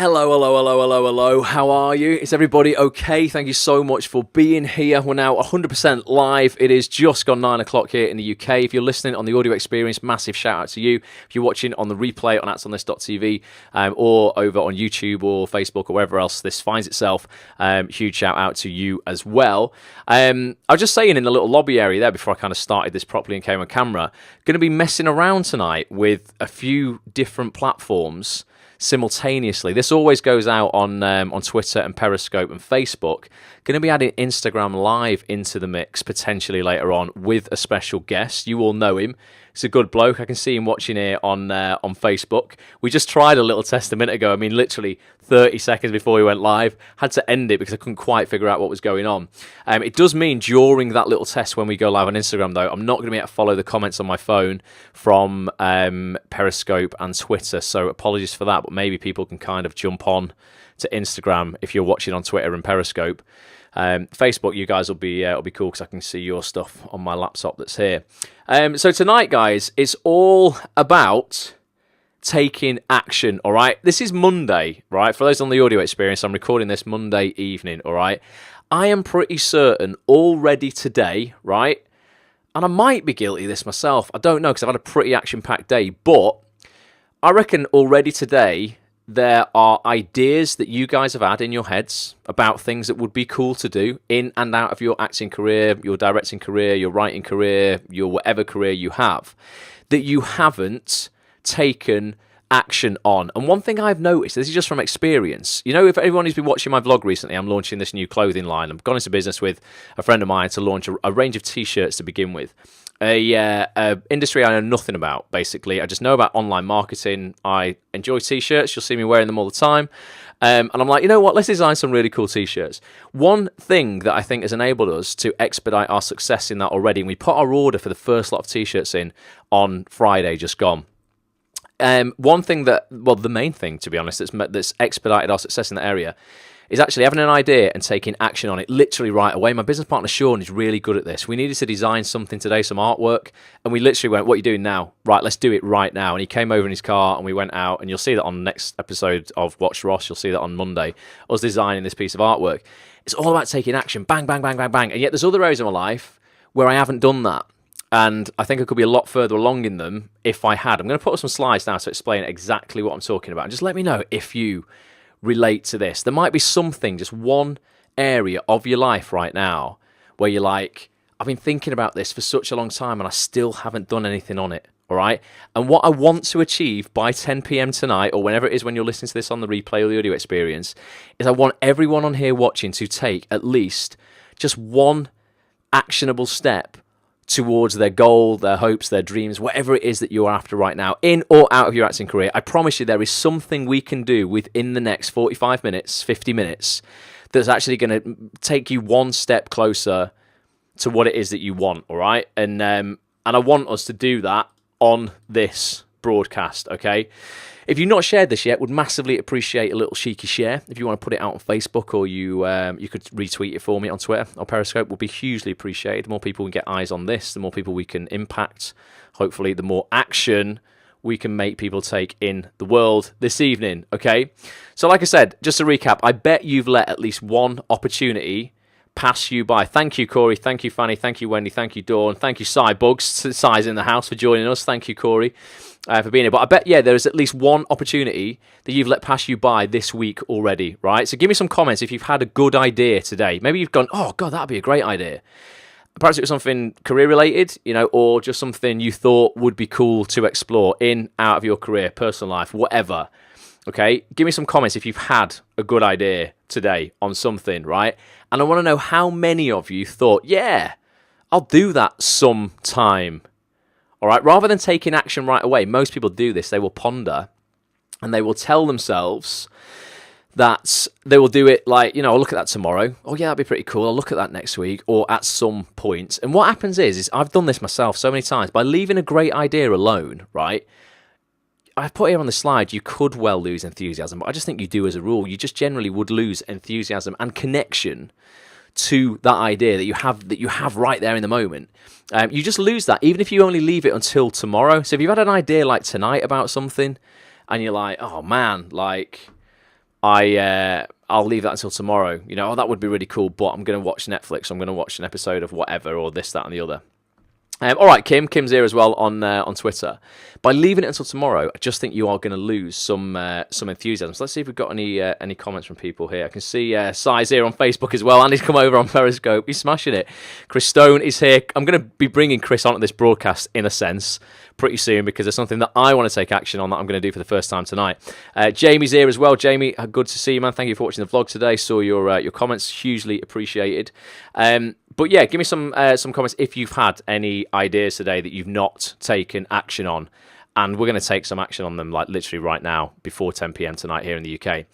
Hello, hello, hello, hello, hello. How are you? Is everybody okay? Thank you so much for being here. We're now 100% live. It is just gone 9 o'clock here in the UK. If you're listening on the audio experience, massive shout out to you. If you're watching on the replay on actsonthis.tv or over on YouTube or Facebook or wherever else this finds itself, huge shout out to you as well. I was just saying in the little lobby area there before I kind of started this properly and came on camera, going to be messing around tonight with a few different platforms simultaneously. This always goes out on Twitter and Periscope and Facebook. Going to be adding Instagram Live into the mix potentially later on with a special guest. You all know him. He's a good bloke. I can see him watching here on Facebook. We just tried a little test a minute ago. I mean, literally 30 seconds before we went live. Had to end it because I couldn't quite figure out what was going on. It does mean during that little test when we go live on Instagram, though, I'm not going to be able to follow the comments on my phone from Periscope and Twitter. So apologies for that, but maybe people can kind of jump on to Instagram if you're watching on Twitter and Periscope. Facebook, you guys will be cool because I can see your stuff on my laptop that's here. So tonight, guys, it's all about taking action, all right? This is Monday, right? For those on the audio experience, I'm recording this Monday evening, all right? I am pretty certain already today, right? And I might be guilty of this myself. I don't know because I've had a pretty action-packed day, but I reckon already today there are ideas that you guys have had in your heads about things that would be cool to do in and out of your acting career, your directing career, your writing career, your whatever career you have, that you haven't taken action on. And one thing I've noticed, this is just from experience, you know, if everyone who's been watching my vlog recently, I'm launching this new clothing line. I've gone into business with a friend of mine to launch a range of t-shirts to begin with. A industry I know nothing about, basically. I just know about online marketing. I enjoy t-shirts. You'll see me wearing them all the time. And I'm like, you know what? Let's design some really cool t-shirts. One thing that I think has enabled us to expedite our success in that already, and we put our order for the first lot of t-shirts in on Friday, just gone. One thing that, well, the main thing, to be honest, that's expedited our success in that area is actually having an idea and taking action on it literally right away. My business partner, Sean, is really good at this. We needed to design something today, some artwork, and we literally went, what are you doing now? Right, let's do it right now. And he came over in his car and we went out, and you'll see that on the next episode of Watch Ross. You'll see that on Monday, us designing this piece of artwork. It's all about taking action, bang, bang, bang, bang, bang. And yet there's other areas in my life where I haven't done that. And I think I could be a lot further along in them if I had. I'm going to put up some slides now to explain exactly what I'm talking about. And just let me know if you relate to this. There might be something, just one area of your life right now where you're like, I've been thinking about this for such a long time and I still haven't done anything on it, all right? And what I want to achieve by 10 p.m. tonight, or whenever it is when you're listening to this on the replay or the audio experience, is I want everyone on here watching to take at least just one actionable step towards their goal, their hopes, their dreams, whatever it is that you're after right now, in or out of your acting career. I promise you there is something we can do within the next 45 minutes, 50 minutes, that's actually going to take you one step closer to what it is that you want, all right? And I want us to do that on this broadcast, okay? If you've not shared this yet, would massively appreciate a little cheeky share. If you want to put it out on Facebook, or you could retweet it for me on Twitter or Periscope, would be hugely appreciated. The more people can get eyes on this, the more people we can impact. Hopefully, the more action we can make people take in the world this evening, okay? So like I said, just to recap, I bet you've let at least one opportunity pass you by. Thank you, Corey. Thank you, Fanny. Thank you, Wendy. Thank you, Dawn. Thank you, Cybugs. Cy's in the house for joining us. Thank you, Corey, for being here. But I bet, yeah, there is at least one opportunity that you've let pass you by this week already, right? So give me some comments if you've had a good idea today. Maybe you've gone, oh, God, that'd be a great idea. Perhaps it was something career-related, you know, or just something you thought would be cool to explore in, out of your career, personal life, whatever. Okay, give me some comments if you've had a good idea today on something, right? And I want to know how many of you thought, yeah, I'll do that sometime. All right, rather than taking action right away, most people do this. They will ponder and they will tell themselves that they will do it like, you know, I'll look at that tomorrow. Oh, yeah, that'd be pretty cool. I'll look at that next week or at some point. And what happens is I've done this myself so many times. By leaving a great idea alone, right? I've put here on the slide, you could well lose enthusiasm, but I just think you do as a rule. You just generally would lose enthusiasm and connection to that idea that you have right there in the moment. You just lose that, even if you only leave it until tomorrow. So if you've had an idea like tonight about something, and you're like, oh man, like, I'll leave that until tomorrow. You know, oh, that would be really cool, but I'm going to watch Netflix. I'm going to watch an episode of whatever, or this, that, and the other. All right, Kim. Kim's here as well on Twitter. By leaving it until tomorrow, I just think you are going to lose some enthusiasm. So let's see if we've got any comments from people here. I can see Si's here on Facebook as well, and he's come over on Periscope. He's smashing it. Chris Stone is here. I'm going to be bringing Chris onto this broadcast in a sense pretty soon, because there's something that I want to take action on that I'm going to do for the first time tonight. Jamie's here as well. Jamie, good to see you, man. Thank you for watching the vlog today. Saw your comments, hugely appreciated. But yeah, give me some comments if you've had any ideas today that you've not taken action on, and we're going to take some action on them like literally right now before 10 p.m. tonight here in the UK.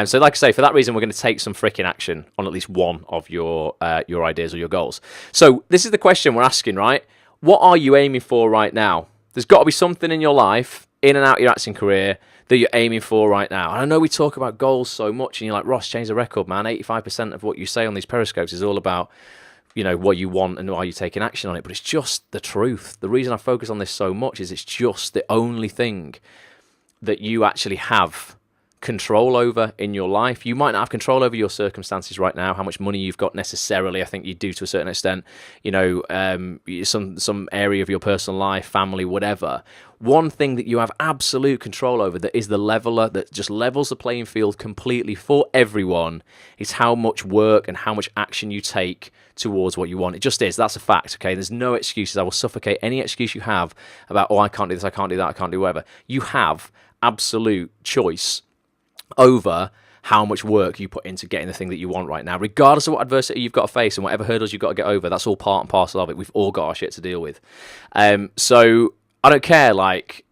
So like I say, for that reason, we're going to take some freaking action on at least one of your ideas or your goals. So this is the question we're asking, right? What are you aiming for right now? There's got to be something in your life, in and out of your acting career, that you're aiming for right now. And I know we talk about goals so much, and you're like, Ross, change the record, man. 85% of what you say on these periscopes is all about, you know, what you want and are you taking action on it. But it's just the truth. The reason I focus on this so much is it's just the only thing that you actually have control over in your life. You might not have control over your circumstances right now, how much money you've got necessarily. I think you do to a certain extent, you know, some area of your personal life, family, whatever. One thing that you have absolute control over, that is the leveler, that just levels the playing field completely for everyone, is how much work and how much action you take towards what you want. It just is. That's a fact, okay? There's no excuses. I will suffocate any excuse you have about, oh, I can't do this, I can't do that, I can't do whatever. You have absolute choice over how much work you put into getting the thing that you want right now, regardless of what adversity you've got to face and whatever hurdles you've got to get over. That's all part and parcel of it. We've all got our shit to deal with. So I don't care, like,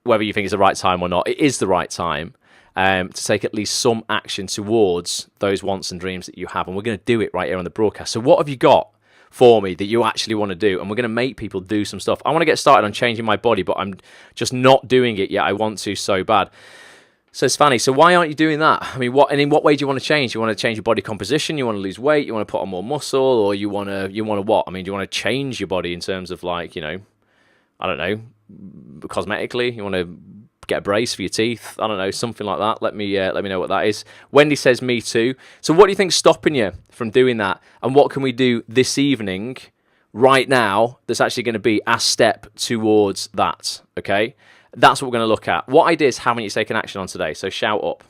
whether you think it's the right time or not. It is the right time to take at least some action towards those wants and dreams that you have, and we're going to do it right here on the broadcast. So what have you got for me that you actually want to do? And we're going to make people do some stuff. I want to get started on changing my body, but I'm just not doing it yet. I want to so bad. Says Fanny, so why aren't you doing that? I mean, in what way do you want to change? You want to change your body composition? You want to lose weight? You want to put on more muscle? Or you want to what? I mean, do you want to change your body in terms of, like, you know, I don't know, cosmetically? You want to get a brace for your teeth? I don't know, something like that. Let me know what that is. Wendy says, me too. So what do you think's stopping you from doing that? And what can we do this evening, right now, that's actually going to be a step towards that, okay? That's what we're going to look at. What ideas haven't you taken action on today? So shout up.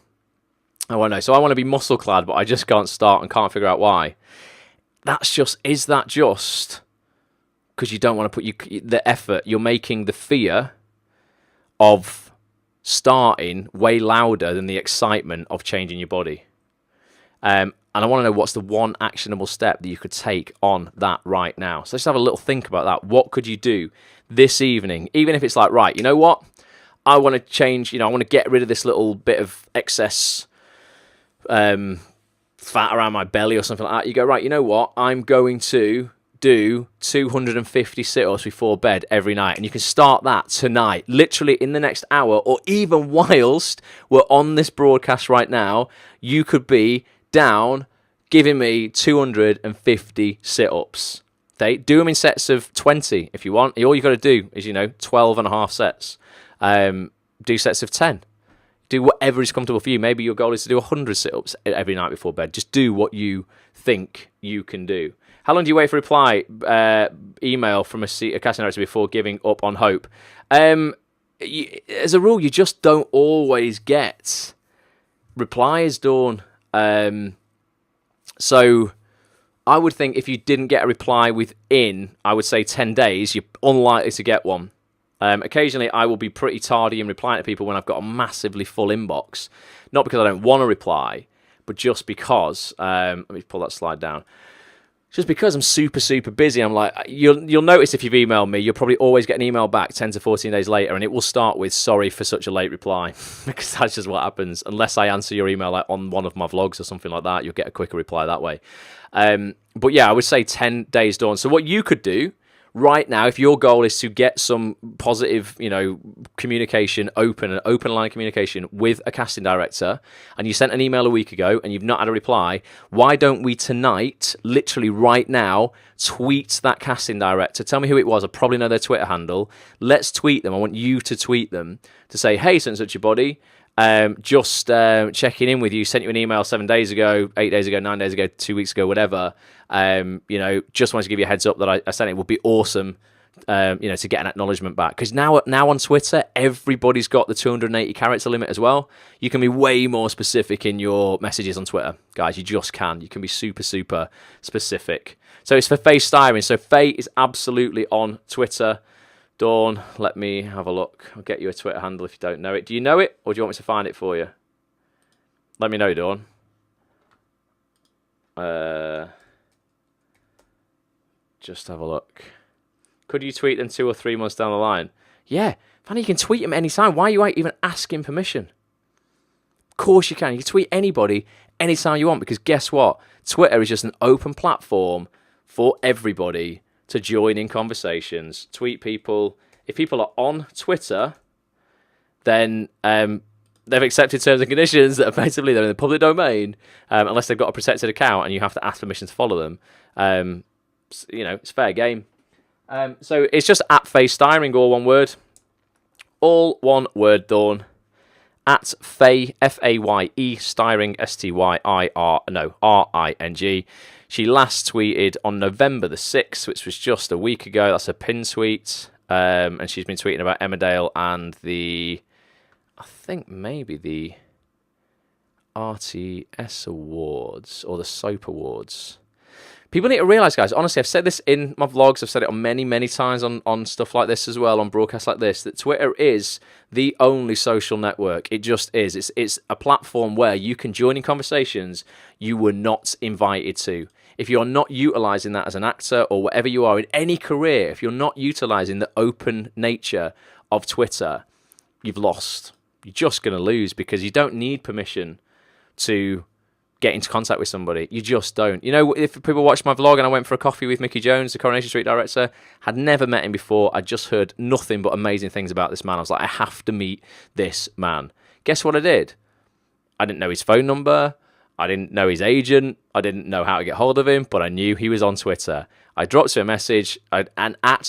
I want to know. So I want to be muscle clad, but I just can't start and can't figure out why. Is that just because you don't want to put the effort? You're making the fear of starting way louder than the excitement of changing your body. And I want to know, what's the one actionable step that you could take on that right now? So let's have a little think about that. What could you do this evening? Even if it's like, right, you know what? I want to change, I want to get rid of this little bit of excess fat around my belly or something like that. You go, right, you know what? I'm going to do 250 sit-ups before bed every night. And you can start that tonight, literally in the next hour, or even whilst we're on this broadcast right now, you could be down giving me 250 sit-ups. Okay? Do them in sets of 20 if you want. All you got to do is, 12 and a half sets. Do sets of 10. Do whatever is comfortable for you. Maybe your goal is to do 100 sit-ups every night before bed. Just do what you think you can do. How long do you wait for a reply email from a casting director before giving up on hope? As a rule, you just don't always get replies, Dawn. So I would think if you didn't get a reply within, I would say 10 days, you're unlikely to get one. Occasionally, I will be pretty tardy in replying to people when I've got a massively full inbox. Not because I don't want to reply, but just because, let me pull that slide down. Just because I'm super, super busy. I'm like, you'll notice if you've emailed me, you'll probably always get an email back 10 to 14 days later, and it will start with, sorry for such a late reply, because that's just what happens. Unless I answer your email like on one of my vlogs or something like that, you'll get a quicker reply that way. But yeah, I would say 10 days, Dawn. So what you could do right now, if your goal is to get some positive, communication, an open line of communication with a casting director, and you sent an email a week ago and you've not had a reply, why don't we tonight, literally right now, tweet that casting director? Tell me who it was. I probably know their Twitter handle. Let's tweet them. I want you to tweet them to say, hey, such and such your body, Just checking in with you. Sent you an email 7 days ago, 8 days ago, 9 days ago, 2 weeks ago, whatever. Just wanted to give you a heads up that I sent it. Would be awesome, to get an acknowledgement back. Because now on Twitter, everybody's got the 280 character limit as well. You can be way more specific in your messages on Twitter, guys. You just can. You can be super, super specific. So it's for Faye Styring. So Faye is absolutely on Twitter. Dawn, let me have a look. I'll get you a Twitter handle if you don't know it. Do you know it, or do you want me to find it for you? Let me know, Dawn. Just have a look. Could you tweet them 2 or 3 months down the line? Yeah, Fanny, you can tweet them anytime. Why are you even asking permission? Of course you can. You can tweet anybody anytime you want, because guess what? Twitter is just an open platform for everybody to join in conversations, tweet people. If people are on Twitter, then they've accepted terms and conditions that effectively they're in the public domain, unless they've got a protected account and you have to ask permission to follow them. It's fair game. So it's just at Faye Styring, all one word. All one word, Dawn. At Faye, F-A-Y-E, Styring, R-I-N-G. She last tweeted on November the 6th, which was just a week ago. That's a pin tweet. And she's been tweeting about Emmerdale and I think maybe the RTS Awards or the Soap Awards. People need to realise, guys, honestly, I've said this in my vlogs, I've said it on many, many times on stuff like this as well, on broadcasts like this, that Twitter is the only social network. It just is. It's a platform where you can join in conversations you were not invited to. If you're not utilising that as an actor or whatever you are in any career, if you're not utilising the open nature of Twitter, you've lost. You're just going to lose, because you don't need permission to get into contact with somebody. You just don't. If people watch my vlog and I went for a coffee with Mickey Jones, the Coronation Street director, had never met him before. I just heard nothing but amazing things about this man. I was like, I have to meet this man. Guess what I did? I didn't know his phone number. I didn't know his agent. I didn't know how to get hold of him, but I knew he was on Twitter. I dropped him a message, not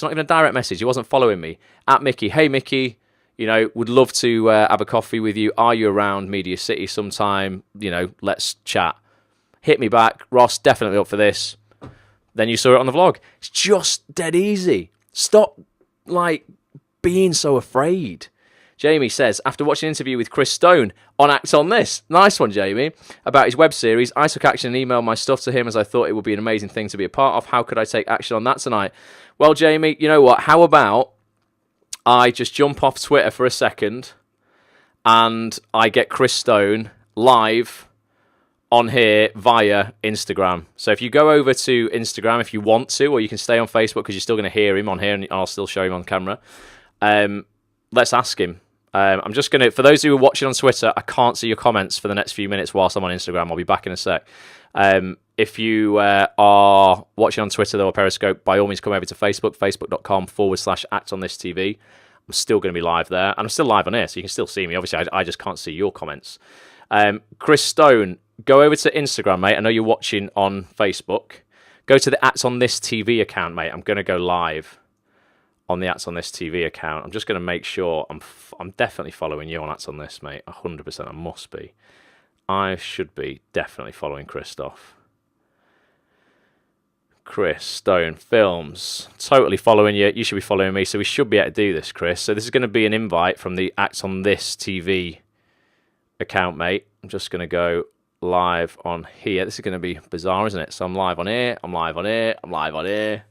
even a direct message. He wasn't following me. At Mickey, hey Mickey, would love to have a coffee with you. Are you around Media City sometime? Let's chat. Hit me back. Ross, definitely up for this. Then you saw it on the vlog. It's just dead easy. Stop, being so afraid. Jamie says, after watching an interview with Chris Stone on Act on This, nice one, Jamie, about his web series, I took action and emailed my stuff to him as I thought it would be an amazing thing to be a part of. How could I take action on that tonight? Well, Jamie, you know what? How about I just jump off Twitter for a second and I get Chris Stone live on here via Instagram. So if you go over to Instagram if you want to, or you can stay on Facebook because you're still going to hear him on here and I'll still show him on camera. Let's ask him. I'm just going to, for those who are watching on Twitter, I can't see your comments for the next few minutes whilst I'm on Instagram. I'll be back in a sec. If you are watching on Twitter though, or Periscope, by all means come over to Facebook, facebook.com/actonthisTV. I'm still going to be live there, and I'm still live on here, so you can still see me. Obviously, I just can't see your comments. Chris Stone, go over to Instagram, mate. I know you're watching on Facebook. Go to the Act on This TV account, mate. I'm going to go live on the Act on This TV account. I'm just going to make sure I'm definitely following you on Act on This, mate. 100%. I must be. I should be definitely following Christoph. Chris Stone Films. Totally following you. You should be following me, so we should be able to do this, Chris. So this is going to be an invite from the Act on This TV account, mate. I'm just going to go live on here. This is going to be bizarre, isn't it? So I'm live on here. I'm live on here. I'm live on here.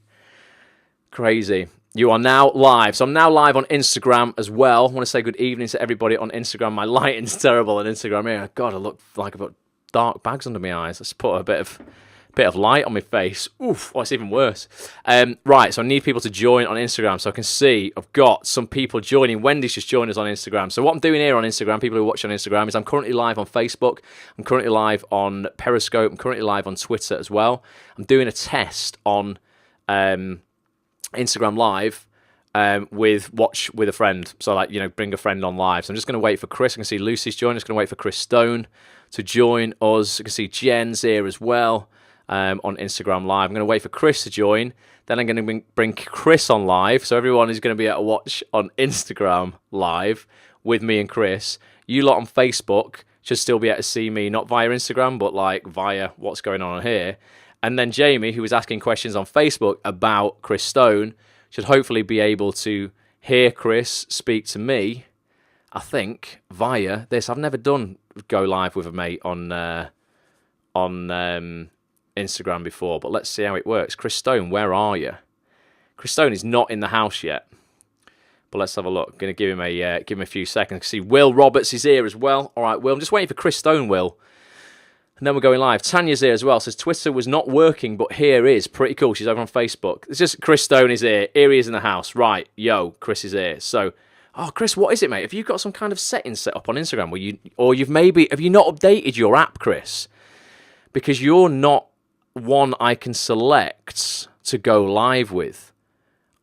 Crazy. You are now live. So I'm now live on Instagram as well. I want to say good evening to everybody on Instagram. My lighting's terrible on Instagram here. God, I look like I've got dark bags under my eyes. Let's put a bit of light on my face. Oof, oh, it's even worse. Right, so I need people to join on Instagram so I can see I've got some people joining. Wendy's just joined us on Instagram. So what I'm doing here on Instagram, people who watch on Instagram, is I'm currently live on Facebook. I'm currently live on Periscope. I'm currently live on Twitter as well. I'm doing a test on Instagram Live with Watch with a Friend. So, bring a friend on live. So I'm just going to wait for Chris. I can see Lucy's joined. I'm just going to wait for Chris Stone to join us. I can see Jen's here as well on Instagram Live. I'm going to wait for Chris to join. Then I'm going to bring Chris on live. So everyone is going to be able to watch on Instagram Live with me and Chris. You lot on Facebook should still be able to see me, not via Instagram, but like via what's going on here. And then Jamie, who was asking questions on Facebook about Chris Stone, should hopefully be able to hear Chris speak to me, I think, via this. I've never done go live with a mate on Instagram before, but let's see how it works. Chris Stone, where are you? Chris Stone is not in the house yet, but let's have a look. Going to give him a few seconds. See, Will Roberts is here as well. All right, Will, I'm just waiting for Chris Stone, Will. And then we're going live. Tanya's here as well. Says Twitter was not working, but here is. Pretty cool. She's over on Facebook. It's just Chris Stone is here. Here he is in the house. Right. Yo, Chris is here. So, Chris, what is it, mate? Have you got some kind of settings set up on Instagram have you not updated your app, Chris? Because you're not one I can select to go live with.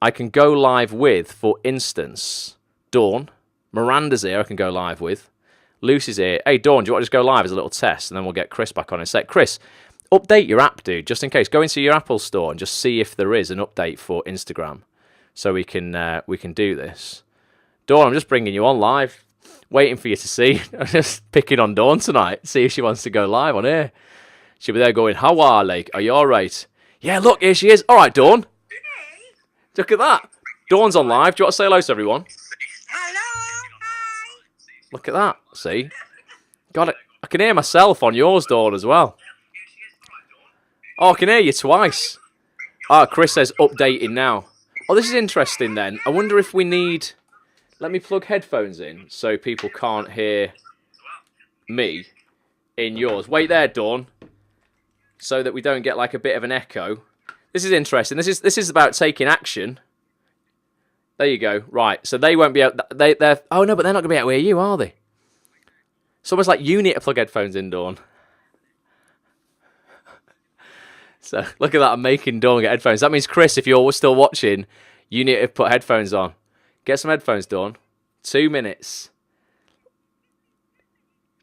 I can go live with, for instance, Dawn. Miranda's here I can go live with. Lucy's here. Hey, Dawn, do you want to just go live as a little test? And then we'll get Chris back on in a sec. Chris, update your app, dude, just in case. Go into your Apple store and just see if there is an update for Instagram so we can do this. Dawn, I'm just bringing you on live, waiting for you to see. I'm just picking on Dawn tonight, see if she wants to go live on here. She'll be there going, how are you? Are you all right? Yeah, look, here she is. All right, Dawn. Look at that. Dawn's on live. Do you want to say hello to everyone? Look at that. See? Got it. I can hear myself on yours, Dawn, as well. Oh, I can hear you twice. Chris says updating now. Oh, this is interesting then. I wonder if we need... Let me plug headphones in so people can't hear me in yours. Wait there, Dawn. So that we don't get like a bit of an echo. This is interesting. This is about taking action. There you go. Right. So they won't be able... They're... Oh, no, but they're not going to be able to hear you, are they? It's almost like you need to plug headphones in, Dawn. So, look at that. I'm making Dawn get headphones. That means, Chris, if you're still watching, you need to put headphones on. Get some headphones, Dawn. 2 minutes.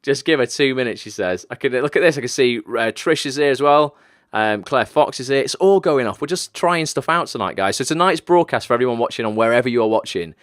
Just give her 2 minutes, she says. I can look at this. I can see Trish is here as well. Claire Fox is here. It's all going off. We're just trying stuff out tonight, guys. So tonight's broadcast for everyone watching on wherever you are watching,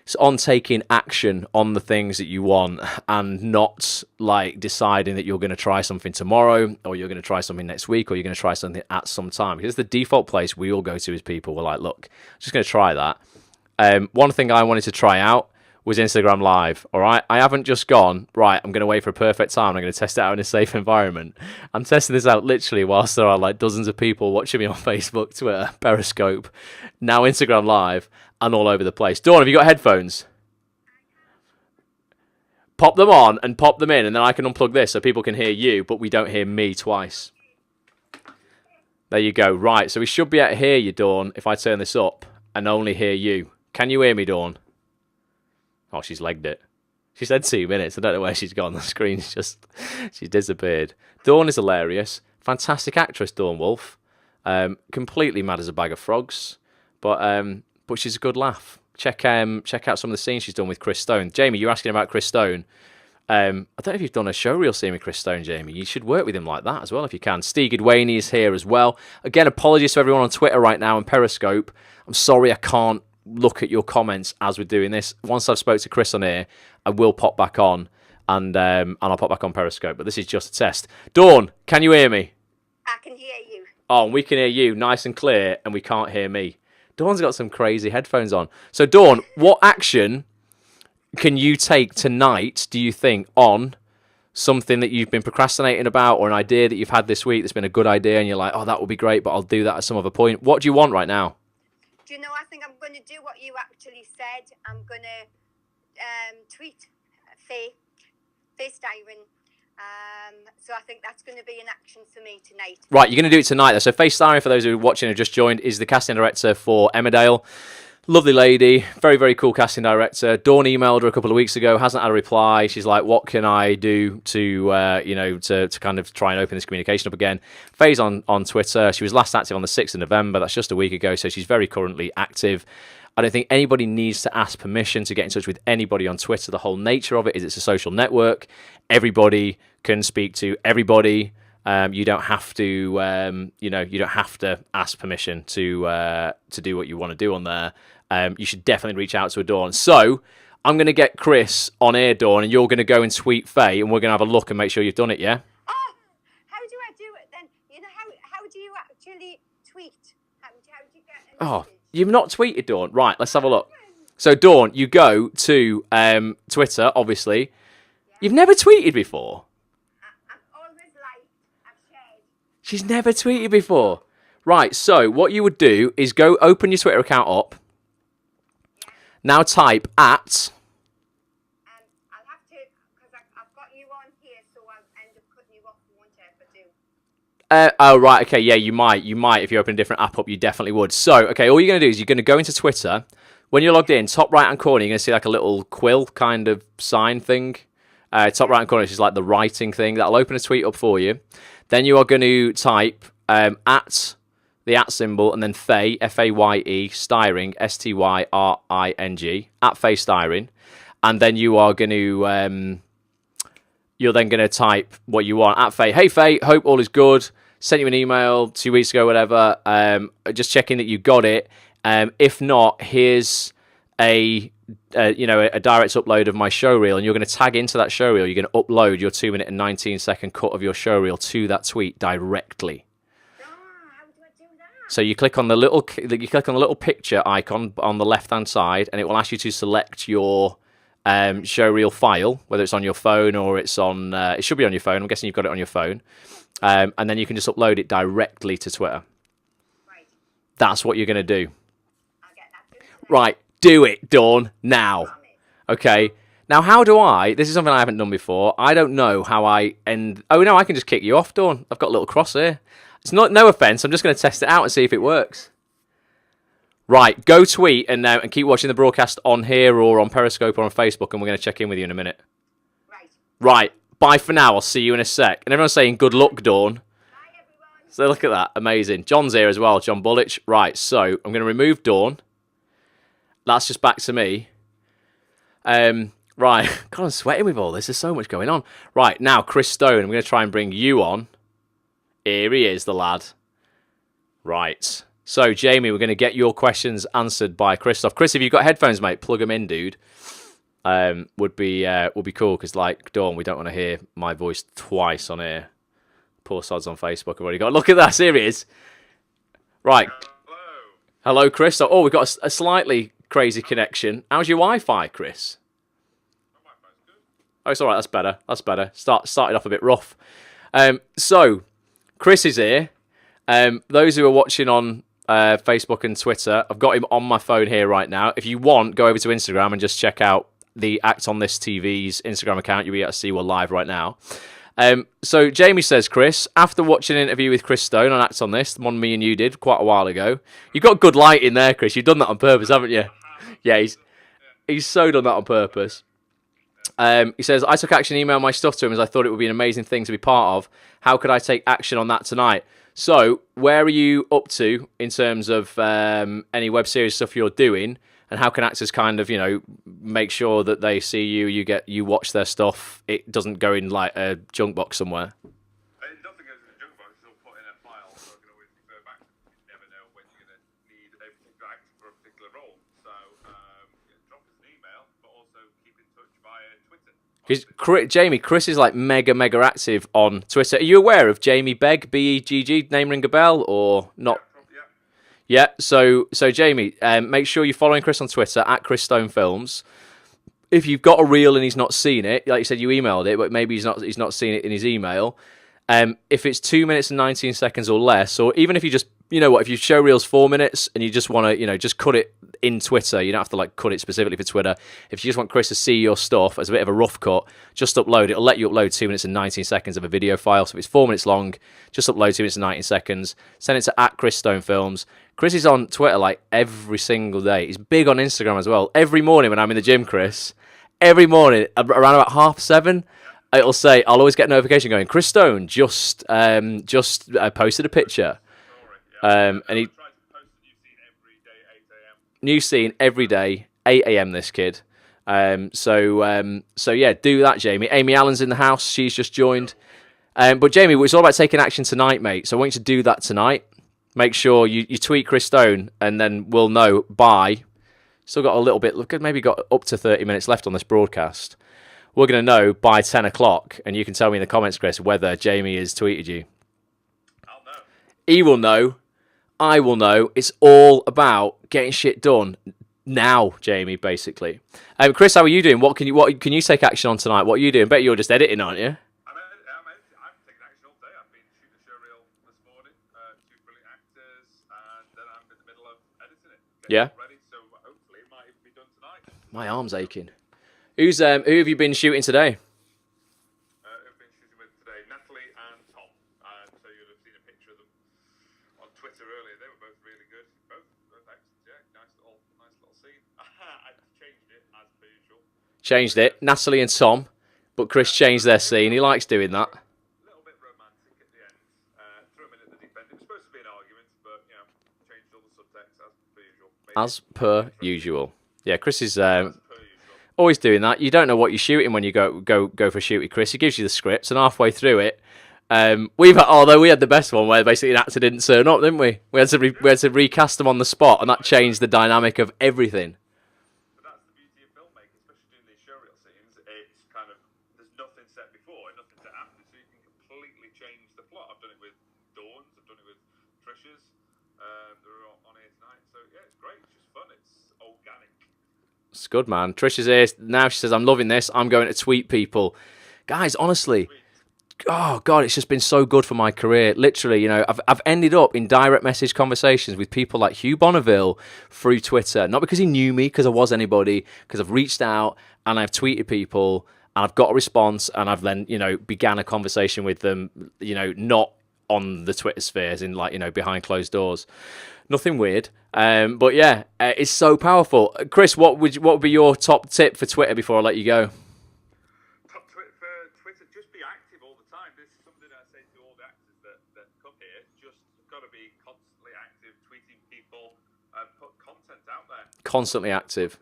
it's on taking action on the things that you want and not like deciding that you're going to try something tomorrow or you're going to try something next week or you're going to try something at some time. Because it's the default place we all go to as people. We're like, look, I'm just going to try that. One thing I wanted to try out was Instagram Live, all right? I haven't just gone, right, I'm going to wait for a perfect time. I'm going to test it out in a safe environment. I'm testing this out literally whilst there are like dozens of people watching me on Facebook, Twitter, Periscope, now Instagram Live, and all over the place. Dawn, have you got headphones? Pop them on and pop them in, and then I can unplug this so people can hear you, but we don't hear me twice. There you go. Right, so we should be able to hear you, Dawn, if I turn this up and only hear you. Can you hear me, Dawn? Oh, she's legged it. She said 2 minutes. I don't know where she's gone. The screen's just... she's disappeared. Dawn is hilarious. Fantastic actress, Dawn Wolf. Completely mad as a bag of frogs. But she's a good laugh. Check out some of the scenes she's done with Chris Stone. Jamie, you're asking about Chris Stone. I don't know if you've done a showreel scene with Chris Stone, Jamie. You should work with him like that as well if you can. Steve Goodwaney is here as well. Again, apologies to everyone on Twitter right now and Periscope. I'm sorry I can't look at your comments as we're doing this. Once I've spoke to Chris on here, I will pop back on and I'll pop back on Periscope. But this is just a test. Dawn, can you hear me? I can hear you. Oh, and we can hear you nice and clear, and we can't hear me. Dawn's got some crazy headphones on. So, Dawn, what action can you take tonight, do you think, on something that you've been procrastinating about or an idea that you've had this week that's been a good idea and you're like, oh, that would be great, but I'll do that at some other point? What do you want right now? Do you know, I think I'm going to do what you actually said. I'm going to tweet FaceTiming. So I think that's going to be an action for me tonight. Right, you're going to do it tonight. So FaceTiming, for those who are watching and have just joined, is the casting director for Emmerdale. Lovely lady, very, very cool casting director. Dawn emailed her a couple of weeks ago, hasn't had a reply. She's like, what can I do to kind of try and open this communication up again? Faye's on Twitter. She was last active on the 6th of November. That's just a week ago, so she's very currently active. I don't think anybody needs to ask permission to get in touch with anybody on Twitter. The whole nature of it is it's a social network. Everybody can speak to everybody. You don't have to, you don't have to ask permission to do what you want to do on there. You should definitely reach out to a Dawn. So I'm going to get Chris on air, Dawn, and you're going to go and tweet Faye, and we're going to have a look and make sure you've done it, yeah? Oh, how do I do it then? You know, how do you actually tweet? How do you get a message? You've not tweeted, Dawn. Right, let's have a look. So, Dawn, you go to Twitter, obviously. Yeah. You've never tweeted before. I've always liked, I've shared. She's never tweeted before. Right, so what you would do is go open your Twitter account up. Yeah. Now type at... I'll have to, because I've got you on here, so I'll end up cutting you off, won't I, if I do? Oh, right, okay, yeah, you might. If you open a different app up, you definitely would. So, okay, all you're going to do is you're going to go into Twitter. When you're logged in, top right-hand corner, you're going to see like a little quill kind of sign thing. Top right-hand corner is just like the writing thing. That'll open a tweet up for you. Then you are going to type at the at symbol and then Faye, F-A-Y-E, Styring, S-T-Y-R-I-N-G, at Faye Styring. And then you are going to... you're then going to type what you want at Faye. Hey, Faye, hope all is good. Sent you an email 2 weeks ago, whatever. Just checking that you got it. If not, here's a direct upload of my show reel, and you're going to tag into that show reel. You're going to upload your 2 minute and 19-second cut of your show reel to that tweet directly. How do I do that? So you click on the little picture icon on the left hand side, and it will ask you to select your show reel file, whether it's on your phone or it's on. It should be on your phone. I'm guessing you've got it on your phone, and then you can just upload it directly to Twitter. Right. That's what you're going to do. I'll get that done today. Right, do it, Dawn, now. Okay. Now, how do I? This is something I haven't done before. I don't know how I end. Oh no, I can just kick you off, Dawn. I've got a little cross here. It's no offense. I'm just going to test it out and see if it works. Right, go tweet and keep watching the broadcast on here or on Periscope or on Facebook, and we're going to check in with you in a minute. Right. Right, bye for now. I'll see you in a sec. And everyone's saying good luck, Dawn. Bye, everyone. So look at that, amazing. John's here as well, John Bullich. Right, so I'm going to remove Dawn. That's just back to me. Right, God, I'm sweating with all this. There's so much going on. Right, now, Chris Stone, I'm going to try and bring you on. Here he is, the lad. Right. So, Jamie, we're going to get your questions answered by Christoph. Chris, if you've got headphones, mate, plug them in, dude. Would be cool, because, like, Dawn, we don't want to hear my voice twice on here. Poor sods on Facebook have already got... Look at that, here he is. Right. Hello, Chris. Oh, we've got a slightly crazy connection. How's your Wi-Fi, Chris? Oh, it's all right. That's better. That's better. Started off a bit rough. So, Chris is here. Those who are watching on Facebook and Twitter, I've got him on my phone here right now. If you want, go over to Instagram and just check out the Act on This TV's Instagram account. You'll be able to see we're live right now. So Jamie says, Chris, after watching an interview with Chris Stone on Act on This, the one me and you did quite a while ago, you've got good light in there, Chris. You've done that on purpose, haven't you? Yeah, he's so done that on purpose. He says, I took action, emailed my stuff to him as I thought it would be an amazing thing to be part of. How could I take action on that tonight? So, where are you up to in terms of any web series stuff you're doing, and how can actors kind of, make sure that they see you watch their stuff, it doesn't go in like a junk box somewhere? It doesn't go in a junk box, it's all put in a file, so I can always refer back to it. You never know when you're going to need a particular actor for a particular role. So, drop us an email, but also keep in touch via Twitter. Jamie, Chris is like mega active on Twitter. Are you aware of Jamie Begg, B-E-G-G, name ring a bell or not? Yeah. So Jamie, make sure you're following Chris on Twitter at Chris Stone Films. If you've got a reel and he's not seen it, like you said, you emailed it, but maybe he's not seen it in his email. If it's 2 minutes and 19 seconds or less, or even if you just, if your show reel's 4 minutes and you just want to, just cut it in Twitter, you don't have to like cut it specifically for Twitter. If you just want Chris to see your stuff as a bit of a rough cut, just upload it. It'll let you upload 2 minutes and 19 seconds of a video file. So if it's 4 minutes long, just upload 2 minutes and 19 seconds. Send it to at Chris Stone Films. Chris is on Twitter like every single day. He's big on Instagram as well. Every morning when I'm in the gym, Chris, every morning around about 6:30, it'll say, I'll always get a notification going, Chris Stone just posted a picture. And he new scene every day, 8 a.m. this kid. So yeah, do that, Jamie. Amy Allen's in the house. She's just joined. But Jamie, it's all about taking action tonight, mate. So I want you to do that tonight. Make sure you tweet Chris Stone, and then we'll know by Still got a little bit. Look, maybe got up to 30 minutes left on this broadcast. We're going to know by 10 o'clock, and you can tell me in the comments, Chris, whether Jamie has tweeted you. I'll know. He will know. I will know. It's all about getting shit done now, Jamie, basically. Chris, how are you doing? What can you take action on tonight? What are you doing? Bet you're just editing, aren't you? I'm taking action all day. I've been shooting a showreel this morning, two brilliant actors, and then I'm in the middle of editing it. Yeah. Ready, so hopefully it might even be done tonight. My arm's aching. Who have you been shooting today? Who've been shooting with today? Natalie and Tom. So you'll have seen a picture of them on Twitter earlier. They were both really good. Both excellent. Yeah, nice little scene. I changed it as per usual. Changed it. Natalie and Tom, but Chris changed their scene. He likes doing that. A little bit romantic at the end. Threw them in at the deep end. It was supposed to be an argument, but changed all the subtext as per usual. As per usual. Yeah, Chris is always doing that. You don't know what you're shooting when you go for a shoot with Chris. He gives you the scripts, and halfway through it, we had the best one where basically an actor didn't turn up, didn't we? We had to recast them on the spot, and that changed the dynamic of everything. But that's the beauty of filmmaking, especially doing these showreel scenes. It's kind of there's nothing set before and nothing set after, so you can completely change the plot. I've done it with Dawn's, I've done it with Trish's. They're on here tonight, so yeah, it's great. It's just fun. It's organic. It's good, man. Trish is here now. She says, I'm loving this. I'm going to tweet people. Guys, honestly, oh, God, it's just been so good for my career. Literally, I've ended up in direct message conversations with people like Hugh Bonneville through Twitter. Not because he knew me, because I was anybody, because I've reached out and I've tweeted people and I've got a response and I've then, began a conversation with them, not on the Twitter spheres in behind closed doors. Nothing weird. But yeah, it's so powerful. Chris, what would be your top tip for Twitter before I let you go? Top tip for Twitter, just be active all the time. This is something I say to all the actors that come here. Just got to be constantly active, tweeting people, put content out there. Constantly active.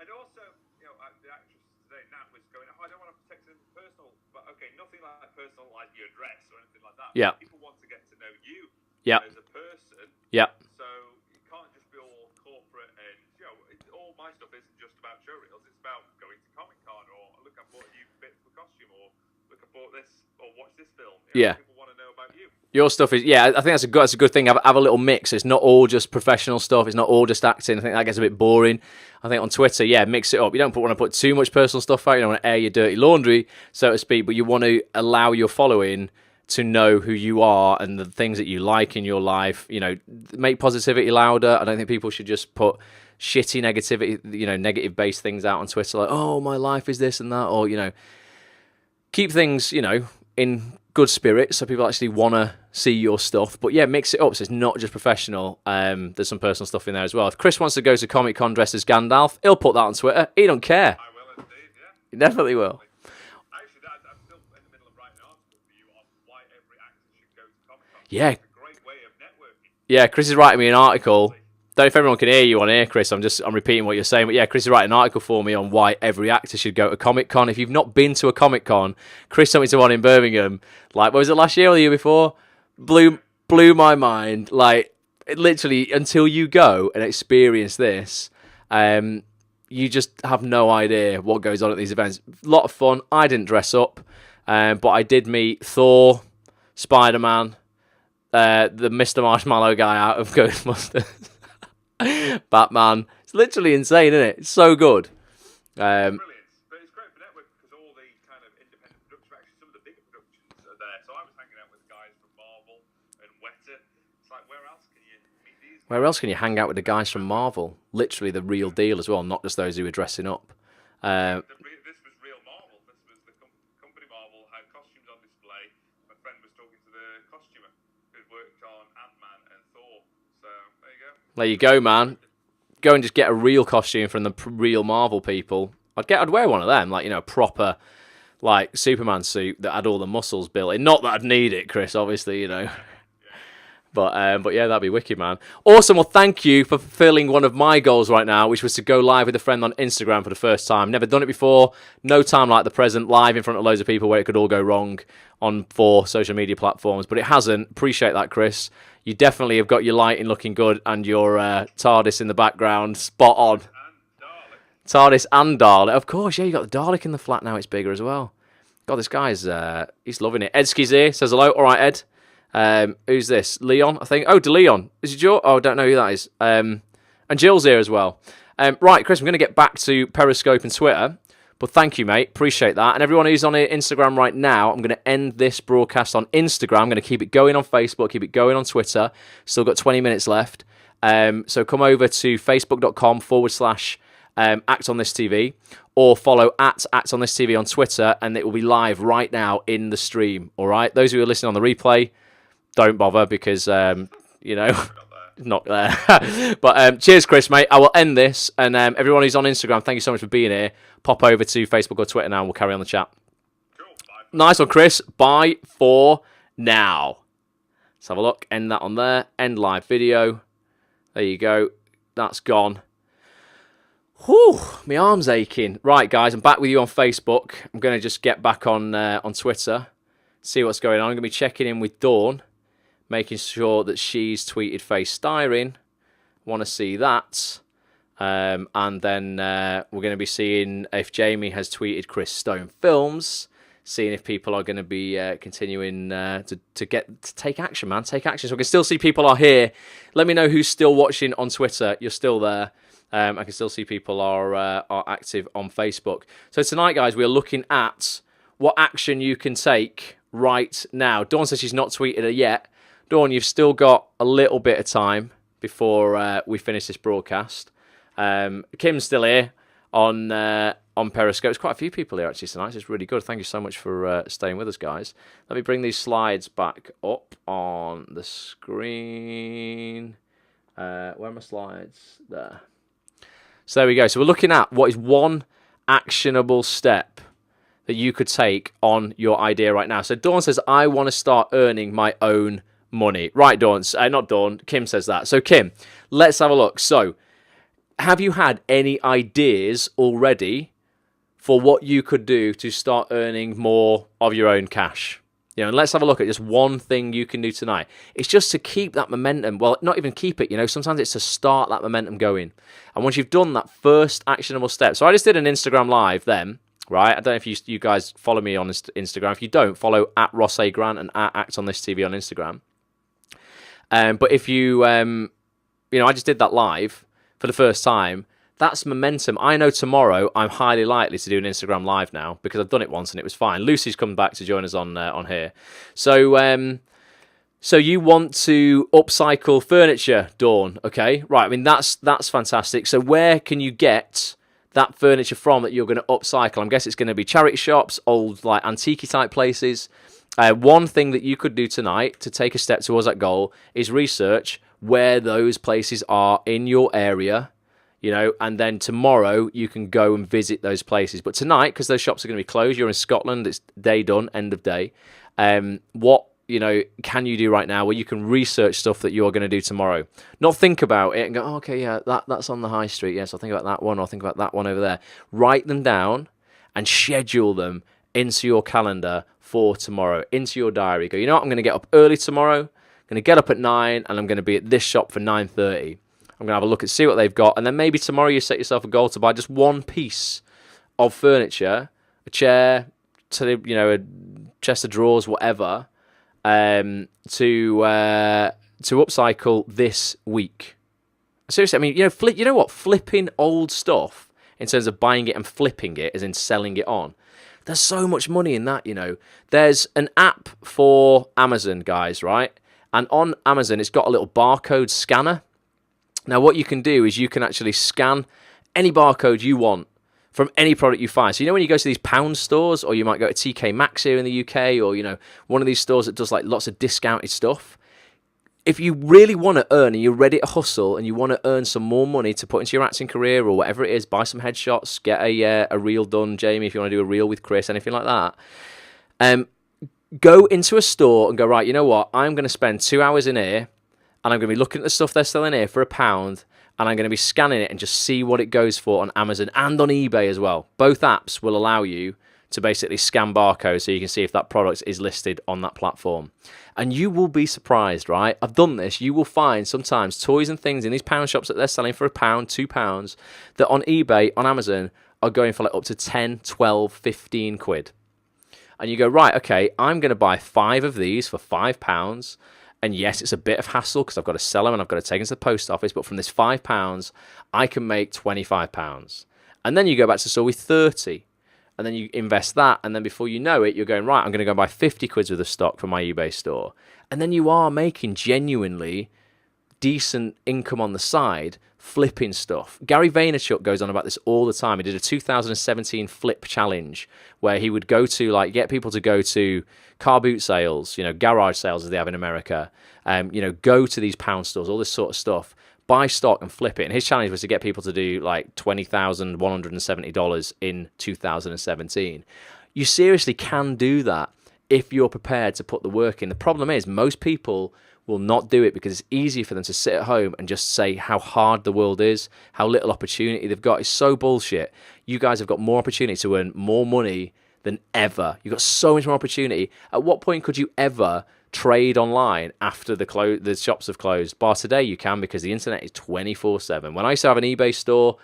And also, the actress today, Nat, was going, I don't want to protect anything personal, but okay, nothing like personal like your address or anything like that. Yeah. People want to get to know you Yeah. as a person. Yeah. So you can't just be all corporate and, all my stuff isn't just about showreels. It's about going to Comic-Con or look, I bought a new bit for costume or look, I bought this or watch this film. Yeah. People want to know about you. Your stuff is, I think that's a good thing. Have a little mix. It's not all just professional stuff. It's not all just acting. I think that gets a bit boring. I think on Twitter, mix it up. You don't want to put too much personal stuff out. You don't want to air your dirty laundry, so to speak, but you want to allow your following to know who you are and the things that you like in your life. Make positivity louder. I don't think people should just put shitty negativity, negative-based things out on Twitter like, oh, my life is this and that, or, keep things, in good spirits so people actually want to see your stuff. But yeah, mix it up so it's not just professional. There's some personal stuff in there as well. If Chris wants to go to Comic-Con dressed as Gandalf, he'll put that on Twitter. He don't care. I will indeed, yeah. He definitely will. Actually, I'm still in the middle of writing an article for you on why every actor should go to Comic-Con. Yeah. It's a great way of networking. Yeah, Chris is writing me an article. Don't know if everyone can hear you on here, Chris. I'm repeating what you're saying. But yeah, Chris is writing an article for me on why every actor should go to Comic-Con. If you've not been to a Comic-Con, Chris took me to one in Birmingham. What was it, last year or the year before? Blew my mind. Literally, until you go and experience this, you just have no idea what goes on at these events. A lot of fun. I didn't dress up, but I did meet Thor, Spider-Man, the Mr. Marshmallow guy out of Ghostbusters. Batman. It's literally insane, isn't it? It's so good. Brilliant. But it's great for networking because all the kind of independent productions, actually some of the bigger productions are there. So I was hanging out with guys from Marvel and Weta. It's like, where else can you meet these guys? Where else can you hang out with the guys from Marvel? Literally the real deal as well, not just those who were dressing up. This was real Marvel. This was the company Marvel had costumes on display. My friend was talking to the costumer who'd worked on Ant-Man and Thor. So there you go. There you go, man. Go and just get a real costume from the real Marvel people. I'd wear one of them, a proper, Superman suit that had all the muscles built in. Not that I'd need it, Chris, obviously, But yeah, that'd be wicked, man. Awesome. Well, thank you for fulfilling one of my goals right now, which was to go live with a friend on Instagram for the first time. Never done it before. No time like the present, live in front of loads of people where it could all go wrong on 4 social media platforms. But it hasn't. Appreciate that, Chris. You definitely have got your lighting looking good and your TARDIS in the background spot on. And TARDIS and Dalek. Of course, yeah, you got the Dalek in the flat now. It's bigger as well. God, this guy's he's loving it. Edski's here. Says hello. All right, Ed. Who's this? Leon, I think. Oh, DeLeon. Is it your? Oh, I don't know who that is. And Jill's here as well. Right, Chris, I'm going to get back to Periscope and Twitter. But thank you, mate. Appreciate that. And everyone who's on Instagram right now, I'm going to end this broadcast on Instagram. I'm going to keep it going on Facebook, keep it going on Twitter. Still got 20 minutes left. So come over to facebook.com/Act on This TV, or follow at Act on This TV on Twitter, and it will be live right now in the stream. All right? Those who are listening on the replay, don't bother because, not there. But cheers, Chris, mate. I will end this, and everyone who's on Instagram, thank you so much for being here. Pop over to Facebook or Twitter now, and we'll carry on the chat. Cool. Bye. Nice one, Chris. Bye for now. Let's have a look. End that on there. End live video. There you go. That's gone. Whew, my arm's aching. Right, guys, I'm back with you on Facebook. I'm going to just get back on Twitter, see what's going on. I'm going to be checking in with Dawn, making sure that she's tweeted face styring. Want to see that. And then we're going to be seeing if Jamie has tweeted Chris Stone Films, seeing if people are going to be continuing to take action, man. Take action. So I can still see people are here. Let me know who's still watching on Twitter. You're still there. I can still see people are active on Facebook. So tonight, guys, we are looking at what action you can take right now. Dawn says she's not tweeted it yet. Dawn, you've still got a little bit of time before we finish this broadcast. Kim's still here on Periscope. There's quite a few people here actually tonight. It's really good. Thank you so much for staying with us, guys. Let me bring these slides back up on the screen. Where are my slides? There. So there we go. So we're looking at what is one actionable step that you could take on your idea right now. So Dawn says, I want to start earning my own money. Right, Dawn. Not Dawn. Kim says that. So Kim, let's have a look. So have you had any ideas already for what you could do to start earning more of your own cash? You know, and let's have a look at just one thing you can do tonight. It's just to keep that momentum. Well, not even keep it, sometimes it's to start that momentum going. And once you've done that first actionable step. So I just did an Instagram live then, right? I don't know if you guys follow me on Instagram. If you don't, follow at Ross A. Grant and at Act on This TV on Instagram. But if you, I just did that live for the first time. That's momentum. I know tomorrow I'm highly likely to do an Instagram live now because I've done it once and it was fine. Lucy's come back to join us on here. So so you want to upcycle furniture, Dawn? Okay, right. I mean that's fantastic. So where can you get that furniture from that you're going to upcycle? I guess it's going to be charity shops, old like antique type places. One thing that you could do tonight to take a step towards that goal is research where those places are in your area. And then tomorrow you can go and visit those places. But tonight, because those shops are going to be closed, you're in Scotland, it's day done, end of day. What, can you do right now where you can research stuff that you're going to do tomorrow? Not think about it and go, oh, okay, yeah, that's on the high street. Yes, I'll think about that one. I'll think about that one over there. Write them down and schedule them into your calendar for tomorrow, into your diary. Go, you know what, I'm going to get up early tomorrow. I'm going to get up at 9 and I'm going to be at this shop for 9:30. I'm going to have a look and see what they've got. And then maybe tomorrow you set yourself a goal to buy just one piece of furniture, a chair, a chest of drawers, whatever, to upcycle this week. Seriously, I mean, you know what? Flipping old stuff in terms of buying it and flipping it, as in selling it on. There's so much money in that, There's an app for Amazon, guys, right? And on Amazon, it's got a little barcode scanner. Now, what you can do is you can actually scan any barcode you want from any product you find. So, when you go to these pound stores, or you might go to TK Maxx here in the UK, or, one of these stores that does like lots of discounted stuff. If you really want to earn and you're ready to hustle and you want to earn some more money to put into your acting career or whatever it is, buy some headshots, get a reel done, Jamie, if you want to do a reel with Chris, anything like that. Go into a store and go, right, you know what? I'm going to spend 2 hours in here. And I'm going to be looking at the stuff they're selling here for £1, and I'm going to be scanning it and just see what it goes for on Amazon and on eBay as well. Both apps will allow you to basically scan barcodes so you can see if that product is listed on that platform. And you will be surprised, right? I've done this. You will find sometimes toys and things in these pound shops that they're selling for £1, £2, that on eBay, on Amazon, are going for like up to 10, 12, 15 quid. And you go, right, okay, I'm going to buy 5 of these for £5. And yes, it's a bit of hassle because I've got to sell them and I've got to take them to the post office. But from this £5, I can make £25. And then you go back to the store with 30. And then you invest that. And then before you know it, you're going, right, I'm going to go buy 50 quid worth of stock from my eBay store. And then you are making genuinely decent income on the side, flipping stuff. Gary Vaynerchuk goes on about this all the time. He did a 2017 flip challenge where he would go to, like, get people to go to car boot sales, you know, garage sales as they have in America, you know, go to these pound stores, all this sort of stuff, buy stock and flip it. And his challenge was to get people to do like $20,170 in 2017. You seriously can do that if you're prepared to put the work in. The problem is most people will not do it because it's easy for them to sit at home and just say how hard the world is, how little opportunity they've got. It's so bullshit. You guys have got more opportunity to earn more money than ever. You've got so much more opportunity. At what point could you ever trade online after the shops have closed? Bar today you can, because the internet is 24/7. When I used to have an eBay store,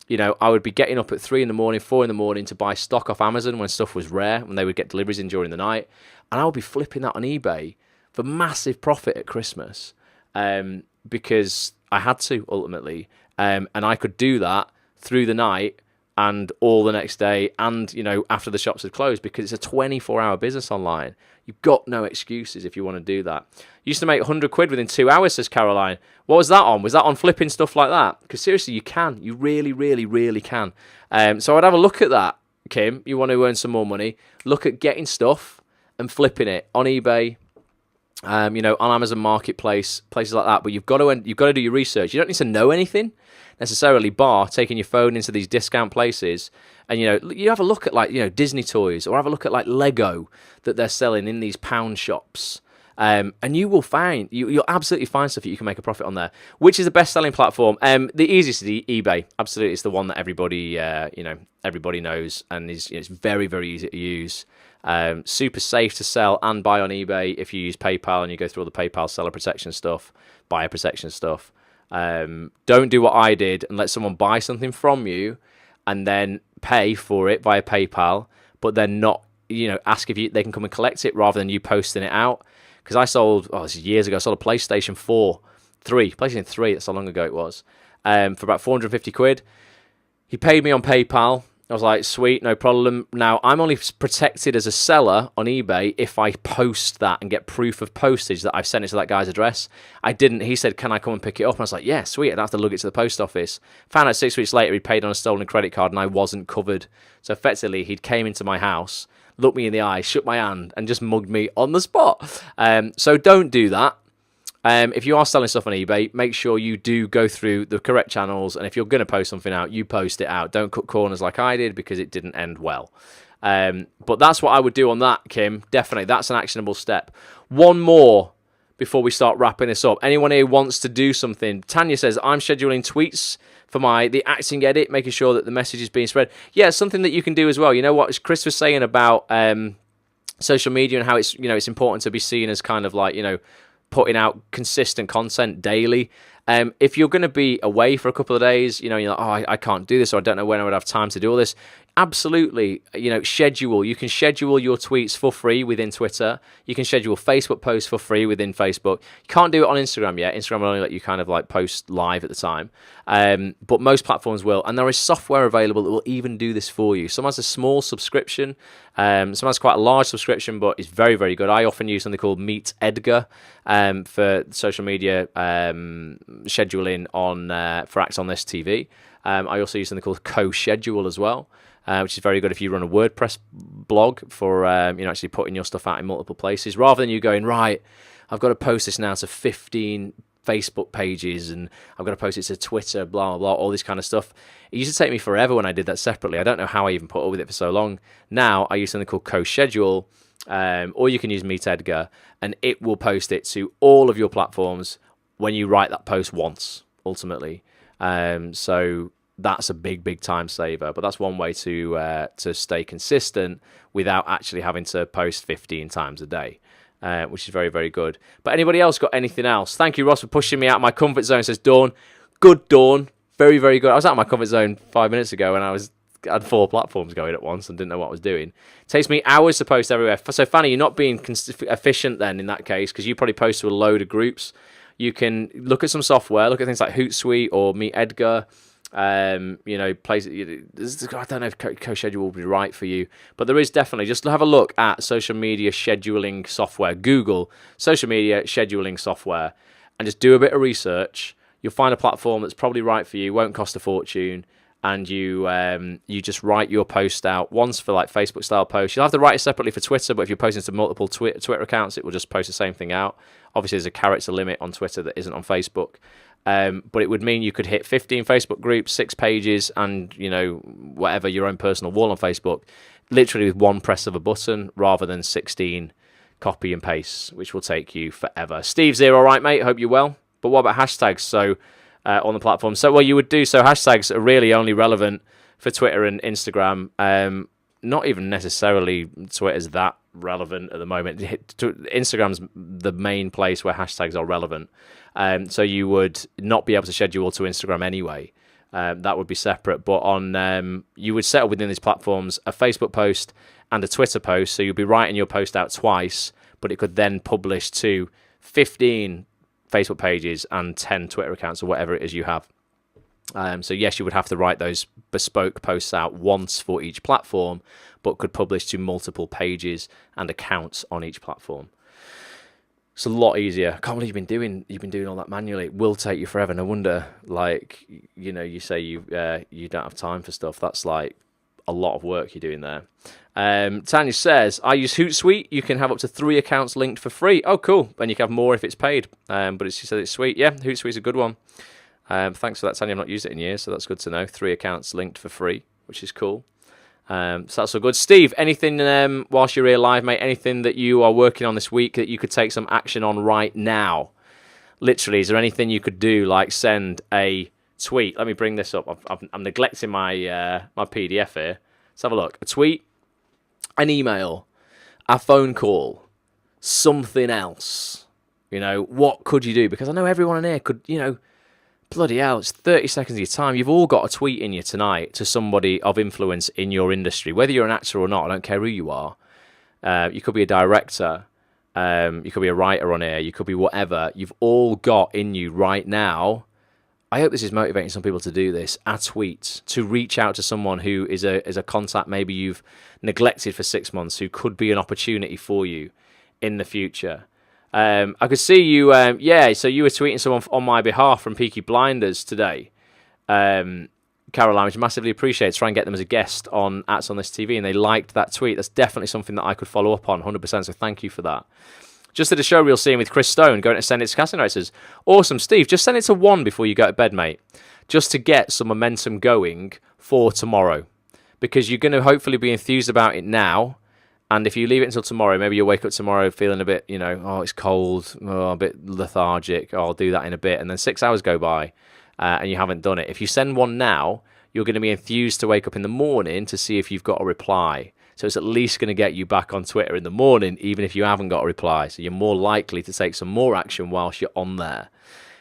you know, I would be getting up at 3 in the morning, 4 in the morning to buy stock off Amazon when stuff was rare, when they would get deliveries in during the night. And I would be flipping that on eBay for massive profit at Christmas, because I had to ultimately. And I could do that through the night and all the next day and, you know, after the shops had closed, because it's a 24-hour business online. You've got no excuses if you want to do that. Used to make 100 quid within 2 hours, says Caroline. What was that on? Was that on flipping stuff like that? Because seriously, you can. You really, really, really can. So I'd have a look at that, Kim. You want to earn some more money. Look at getting stuff and flipping it on eBay, you know, on Amazon Marketplace, places like that. But you've got to do your research. You don't need to know anything necessarily, bar taking your phone into these discount places, and, you know, you have a look at, like, you know, Disney toys, or have a look at like Lego that they're selling in these pound shops, and you will find you'll absolutely find stuff that you can make a profit on there. Which is the best selling platform? The easiest is eBay. Absolutely, it's the one that everybody you know, everybody knows, and is, you know, it's very, very easy to use. Super safe to sell and buy on eBay if you use PayPal and you go through all the PayPal seller protection stuff, buyer protection stuff. Don't do what I did and let someone buy something from you and then pay for it via PayPal, but then not, you know, ask if they can come and collect it rather than you posting it out. Because I sold, this is years ago, I sold a PlayStation 3, that's how long ago it was, for about 450 quid. He paid me on PayPal. I was like, sweet, no problem. Now, I'm only protected as a seller on eBay if I post that and get proof of postage that I've sent it to that guy's address. I didn't. He said, can I come and pick it up? And I was like, yeah, sweet. I'd have to lug it to the post office. Found out 6 weeks later he'd paid on a stolen credit card and I wasn't covered. So effectively, he'd came into my house, looked me in the eye, shook my hand, and just mugged me on the spot. So don't do that. If you are selling stuff on eBay, make sure you do go through the correct channels, and if you're going to post something out, you post it out. Don't cut corners like I did, because it didn't end well. But that's what I would do on that, Kim. Definitely, that's an actionable step. One more before we start wrapping this up. Anyone here wants to do something? Tanya says, I'm scheduling tweets for the acting edit, making sure that the message is being spread. Yeah, it's something that you can do as well. You know what Chris was saying about social media and how it's, you know, it's important to be seen as kind of like, you know, putting out consistent content daily. If you're going to be away for a couple of days, you know, you're like, oh, I can't do this, or I don't know when I would have time to do all this. Absolutely, you know, schedule. You can schedule your tweets for free within Twitter. You can schedule Facebook posts for free within Facebook. You can't do it on Instagram yet. Instagram will only let you kind of like post live at the time. But most platforms will. And there is software available that will even do this for you. Some has a small subscription. Some has quite a large subscription, but it's very, very good. I often use something called Meet Edgar for social media scheduling for Act on This TV. I also use something called Co-Schedule as well, which is very good if you run a WordPress blog for you know, actually putting your stuff out in multiple places, rather than you going, right, I've got to post this now to 15 Facebook pages and I've got to post it to Twitter, blah, blah, blah, all this kind of stuff. It used to take me forever when I did that separately. I don't know how I even put up with it for so long. Now I use something called Co-Schedule, or you can use Meet Edgar, and it will post it to all of your platforms when you write that post once, ultimately. So that's a big time saver. But that's one way to stay consistent without actually having to post 15 times a day, which is very, very good. But anybody else got anything else? Thank you, Ross, for pushing me out of my comfort zone, says Dawn. Good, Dawn. Very, very good. I was out of my comfort zone 5 minutes ago, and I had 4 platforms going at once and didn't know what I was doing. It takes me hours to post everywhere. So, Fanny, you're not being efficient then in that case, because you probably post to a load of groups. You can look at some software, look at things like Hootsuite or Meet Edgar. Places. I don't know if CoSchedule will be right for you, but there is definitely. Just have a look at social media scheduling software. Google social media scheduling software, and just do a bit of research. You'll find a platform that's probably right for you. Won't cost a fortune. And you just write your post out once for like Facebook style posts. You'll have to write it separately for Twitter, but if you're posting to multiple Twitter accounts, it will just post the same thing out. Obviously, there's a character limit on Twitter that isn't on Facebook, but it would mean you could hit 15 Facebook groups, 6 pages, and whatever your own personal wall on Facebook, literally with one press of a button, rather than 16 copy and paste, which will take you forever. Steve's here, all right, mate. Hope you're well. But what about hashtags? So. On the platform. So what you would do, so hashtags are really only relevant for Twitter and Instagram. Not even necessarily Twitter's that relevant at the moment. Instagram's the main place where hashtags are relevant. So you would not be able to schedule to Instagram anyway. That would be separate. But on you would set up within these platforms a Facebook post and a Twitter post. So you'll be writing your post out twice, but it could then publish to 15 Facebook pages and 10 Twitter accounts or whatever it is you have. So yes, you would have to write those bespoke posts out once for each platform, but could publish to multiple pages and accounts on each platform. It's a lot easier. I can't believe you've been doing all that manually. It will take you forever. No wonder, you say you don't have time for stuff. That's like a lot of work you're doing there. Tanya says, I use Hootsuite. You can have up to 3 accounts linked for free. Oh, cool. And you can have more if it's paid. But she said it's sweet. Yeah, Hootsuite's a good one. Thanks for that, Tanya. I've not used it in years, so that's good to know. 3 accounts linked for free, which is cool. So that's all good. Steve, anything whilst you're here live, mate, anything that you are working on this week that you could take some action on right now? Literally, is there anything you could do, like send a tweet? Let me bring this up. I'm neglecting my my PDF here. Let's have a look. A tweet, an email, a phone call, something else. What could you do? Because I know everyone in here could, bloody hell, it's 30 seconds of your time. You've all got a tweet in you tonight to somebody of influence in your industry. Whether you're an actor or not, I don't care who you are. You could be a director. You could be a writer on here. You could be whatever. You've all got in you right now. I hope this is motivating some people to do this. A tweet, to reach out to someone who is a contact maybe you've neglected for 6 months, who could be an opportunity for you in the future. I could see you, so you were tweeting someone on my behalf from Peaky Blinders today. Caroline, which I massively appreciate. Try and get them as a guest on Ats on This TV, and they liked that tweet. That's definitely something that I could follow up on 100%, so thank you for that. Just did a show reel scene with Chris Stone, going to send it to casting directors. Awesome, Steve. Just send it to 1 before you go to bed, mate. Just to get some momentum going for tomorrow. Because you're going to hopefully be enthused about it now. And if you leave it until tomorrow, maybe you'll wake up tomorrow feeling a bit, it's cold, a bit lethargic. I'll do that in a bit. And then 6 hours go by and you haven't done it. If you send 1 now, you're going to be enthused to wake up in the morning to see if you've got a reply. So it's at least going to get you back on Twitter in the morning, even if you haven't got a reply. So you're more likely to take some more action whilst you're on there.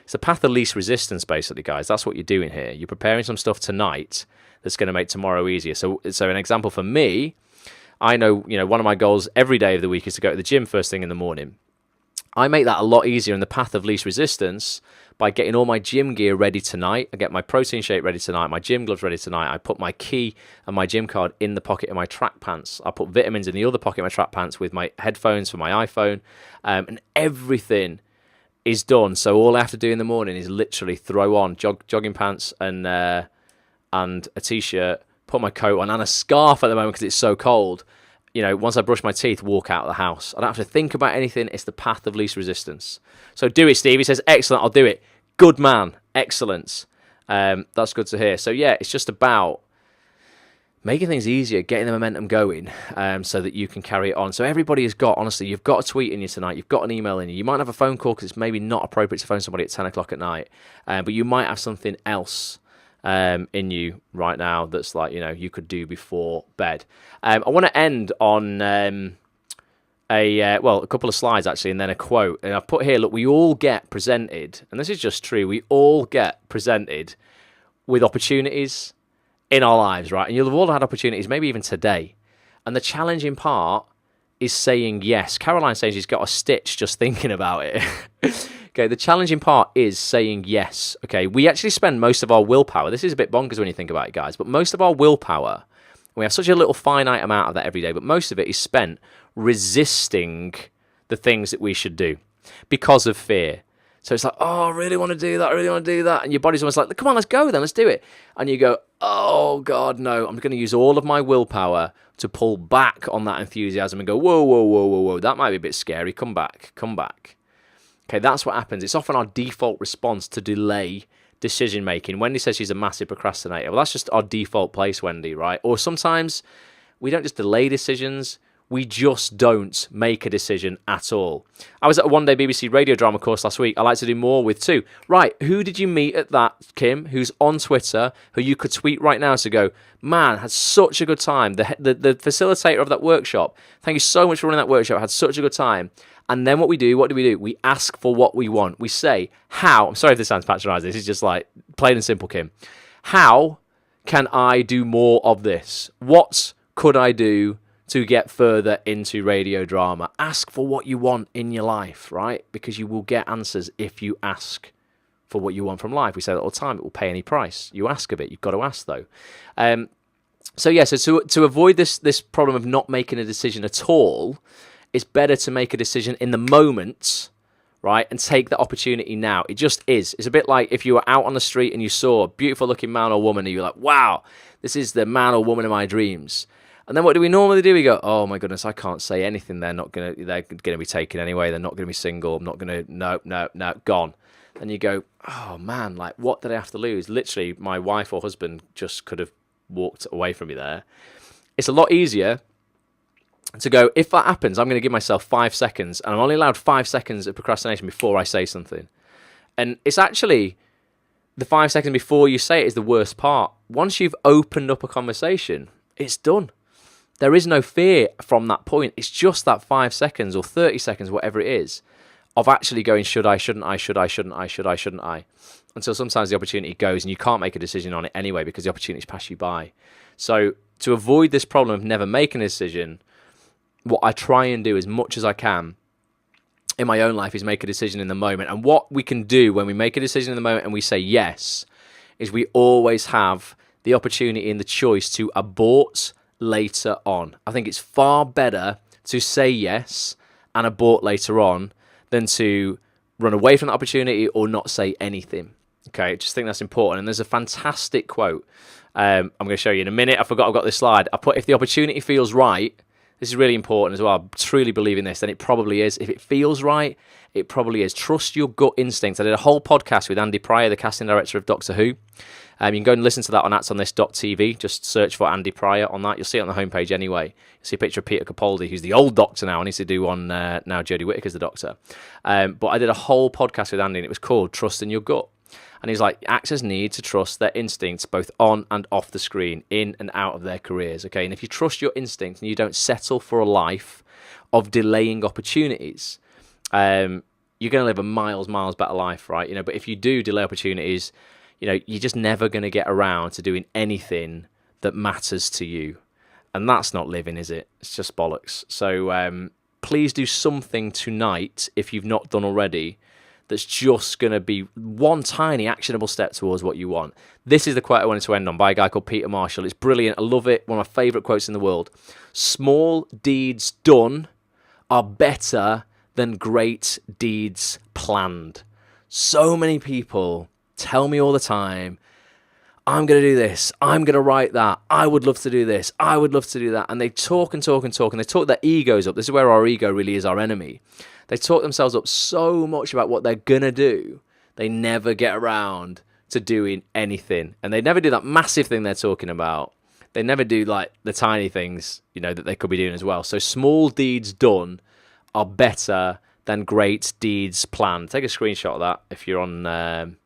It's a path of least resistance, basically, guys. That's what you're doing here. You're preparing some stuff tonight that's going to make tomorrow easier. So an example for me, I know, one of my goals every day of the week is to go to the gym first thing in the morning. I make that a lot easier in the path of least resistance by getting all my gym gear ready tonight. I get my protein shake ready tonight, my gym gloves ready tonight. I put my key and my gym card in the pocket of my track pants. I put vitamins in the other pocket of my track pants with my headphones for my iPhone, and everything is done. So all I have to do in the morning is literally throw on jogging pants and a t-shirt, put my coat on and a scarf at the moment because it's so cold. Once I brush my teeth, walk out of the house. I don't have to think about anything. It's the path of least resistance. So do it, Steve. He says, excellent, I'll do it. Good man. Excellent. That's good to hear. So yeah, it's just about making things easier, getting the momentum going so that you can carry it on. So everybody has got, honestly, you've got a tweet in you tonight. You've got an email in you. You might have a phone call because it's maybe not appropriate to phone somebody at 10 o'clock at night. But you might have something else in you right now that's like, you could do before bed. I want to end on a couple of slides actually, and then a quote. And I've put here, look, we all get presented, and this is just true, we all get presented with opportunities in our lives, right? And you'll have all had opportunities, maybe even today. And the challenging part is saying yes. Caroline says she's got a stitch just thinking about it. Okay, the challenging part is saying yes. Okay, we actually spend most of our willpower. This is a bit bonkers when you think about it, guys, but most of our willpower, we have such a little finite amount of that every day, but most of it is spent resisting the things that we should do because of fear. So it's like, oh, I really want to do that. I really want to do that. And your body's almost like, come on, let's go then. Let's do it. And you go, oh, God, no. I'm going to use all of my willpower to pull back on that enthusiasm and go, whoa, whoa, whoa, whoa, whoa. That might be a bit scary. Come back. Come back. Okay, that's what happens. It's often our default response to delay decision making. Wendy says she's a massive procrastinator. Well, that's just our default place, Wendy, right? Or sometimes we don't just delay decisions. We just don't make a decision at all. I was at a one-day BBC radio drama course last week. I like to do more with too. Right, who did you meet at that, Kim, who's on Twitter, who you could tweet right now to go, man, had such a good time. The facilitator of that workshop, thank you so much for running that workshop. I had such a good time. And then what do we do? We ask for what we want. We say, how, I'm sorry if this sounds patronizing, this is just like plain and simple, Kim. How can I do more of this? What could I do to get further into radio drama? Ask for what you want in your life, right? Because you will get answers if you ask for what you want from life. We say that all the time, it will pay any price. You ask of it, you've got to ask though. So to avoid this problem of not making a decision at all, it's better to make a decision in the moment, right? And take the opportunity now. It just is. It's a bit like if you were out on the street and you saw a beautiful looking man or woman and you're like, wow, this is the man or woman of my dreams. And then what do we normally do? We go, oh my goodness, I can't say anything. They're going to be taken anyway. They're not going to be single. I'm not going to, no, gone. And you go, oh man, like what did I have to lose? Literally, my wife or husband just could have walked away from me there. It's a lot easier to go, if that happens, I'm going to give myself 5 seconds, and I'm only allowed 5 seconds of procrastination before I say something. And it's actually the 5 seconds before you say it is the worst part. Once you've opened up a conversation, it's done. There is no fear from that point. It's just that 5 seconds or 30 seconds, whatever it is, of actually going, should I, shouldn't I, should I, shouldn't I, should I, shouldn't I? Until sometimes the opportunity goes and you can't make a decision on it anyway because the opportunities pass you by. So to avoid this problem of never making a decision, what I try and do as much as I can in my own life is make a decision in the moment. And what we can do when we make a decision in the moment and we say yes, is we always have the opportunity and the choice to abort later on. I think it's far better to say yes and abort later on than to run away from the opportunity or not say anything. Okay, I just think that's important. And there's a fantastic quote I'm going to show you in a minute. I forgot I've got this slide. I put, if the opportunity feels right, this is really important as well. I truly believe in this, then it probably is. If it feels right, it probably is. Trust your gut instincts. I did a whole podcast with Andy Pryor, the casting director of Doctor Who. You can go and listen to that on actsonthis.tv. Just search for Andy Pryor on that. You'll see it on the homepage anyway. You'll see a picture of Peter Capaldi, who's the old Doctor now. I need to do one now. Jodie Whittaker's the Doctor. But I did a whole podcast with Andy, and it was called Trust in Your Gut. And he's like, actors need to trust their instincts both on and off the screen, in and out of their careers. Okay, and if you trust your instincts and you don't settle for a life of delaying opportunities, you're going to live a miles better life, right? But if you do delay opportunities, you're just never going to get around to doing anything that matters to you. And that's not living, is it? It's just bollocks. So please do something tonight, if you've not done already, that's just going to be one tiny actionable step towards what you want. This is the quote I wanted to end on by a guy called Peter Marshall. It's brilliant. I love it. One of my favourite quotes in the world. Small deeds done are better than great deeds planned. So many people tell me all the time, I'm going to do this. I'm going to write that. I would love to do this. I would love to do that. And they talk and talk and talk, and they talk their egos up. This is where our ego really is our enemy. They talk themselves up so much about what they're going to do, they never get around to doing anything. And they never do that massive thing they're talking about. They never do like the tiny things, that they could be doing as well. So small deeds done are better than great deeds planned. Take a screenshot of that if you're on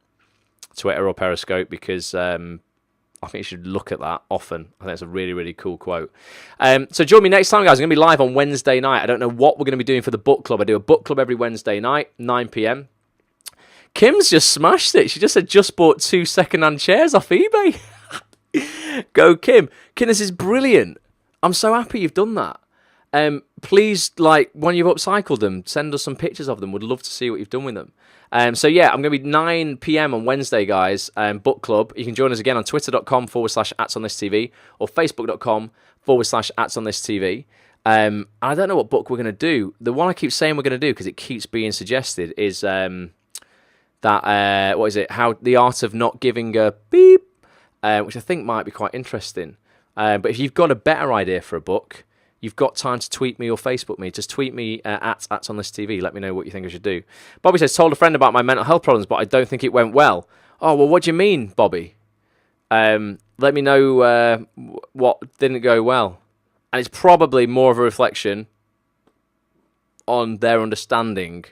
Twitter or Periscope, because I think you should look at that often. I think it's a really, really cool quote. So join me next time, guys. I'm going to be live on Wednesday night. I don't know what we're going to be doing for the book club. I do a book club every Wednesday night, 9 p.m. Kim's just smashed it. She just said just bought 2 second-hand chairs off eBay. Go, Kim. Kim, this is brilliant. I'm so happy you've done that. Please, like, when you've upcycled them, send us some pictures of them. Would love to see what you've done with them. So yeah, I'm going to be 9 p.m. on Wednesday, guys. Book club. You can join us again on twitter.com/@onthistv or facebook.com/@onthistv. I don't know what book we're going to do. The one I keep saying we're going to do, because it keeps being suggested, is what is it? How the Art of Not Giving a Beep, which I think might be quite interesting. But if you've got a better idea for a book, you've got time to tweet me or Facebook me. Just tweet me at @onthisTV. Let me know what you think I should do. Bobby says, told a friend about my mental health problems, but I don't think it went well. Oh, well, what do you mean, Bobby? Let me know what didn't go well. And it's probably more of a reflection on their understanding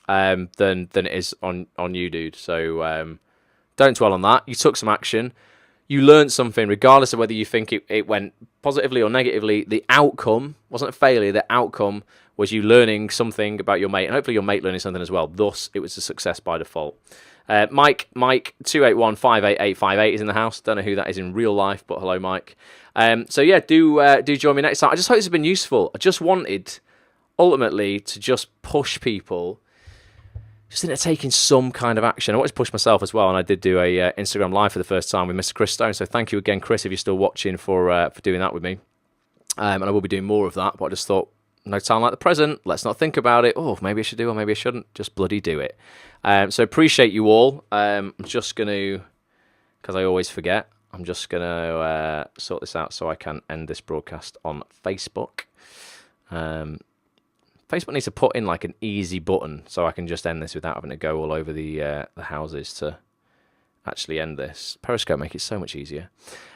than it is on you, dude. So don't dwell on that. You took some action. You learned something, regardless of whether you think it went positively or negatively. The outcome wasn't a failure. The outcome was you learning something about your mate, and hopefully your mate learning something as well. Thus, it was a success by default. Mike 281-58858 is in the house. Don't know who that is in real life, but hello, Mike. So yeah, do join me next time. I just hope this has been useful. I just wanted, ultimately, to just push people just into taking some kind of action. I wanted to push myself as well, and I did do a Instagram live for the first time with Mr. Chris Stone. So thank you again, Chris, if you're still watching, for doing that with me. And I will be doing more of that. But I just thought, no time like the present. Let's not think about it. Oh, maybe I should do, or maybe I shouldn't. Just bloody do it. So appreciate you all. I'm just going to, because I always forget, I'm just going to sort this out so I can end this broadcast on Facebook. Facebook needs to put in like an easy button so I can just end this without having to go all over the houses to actually end this. Periscope make it so much easier.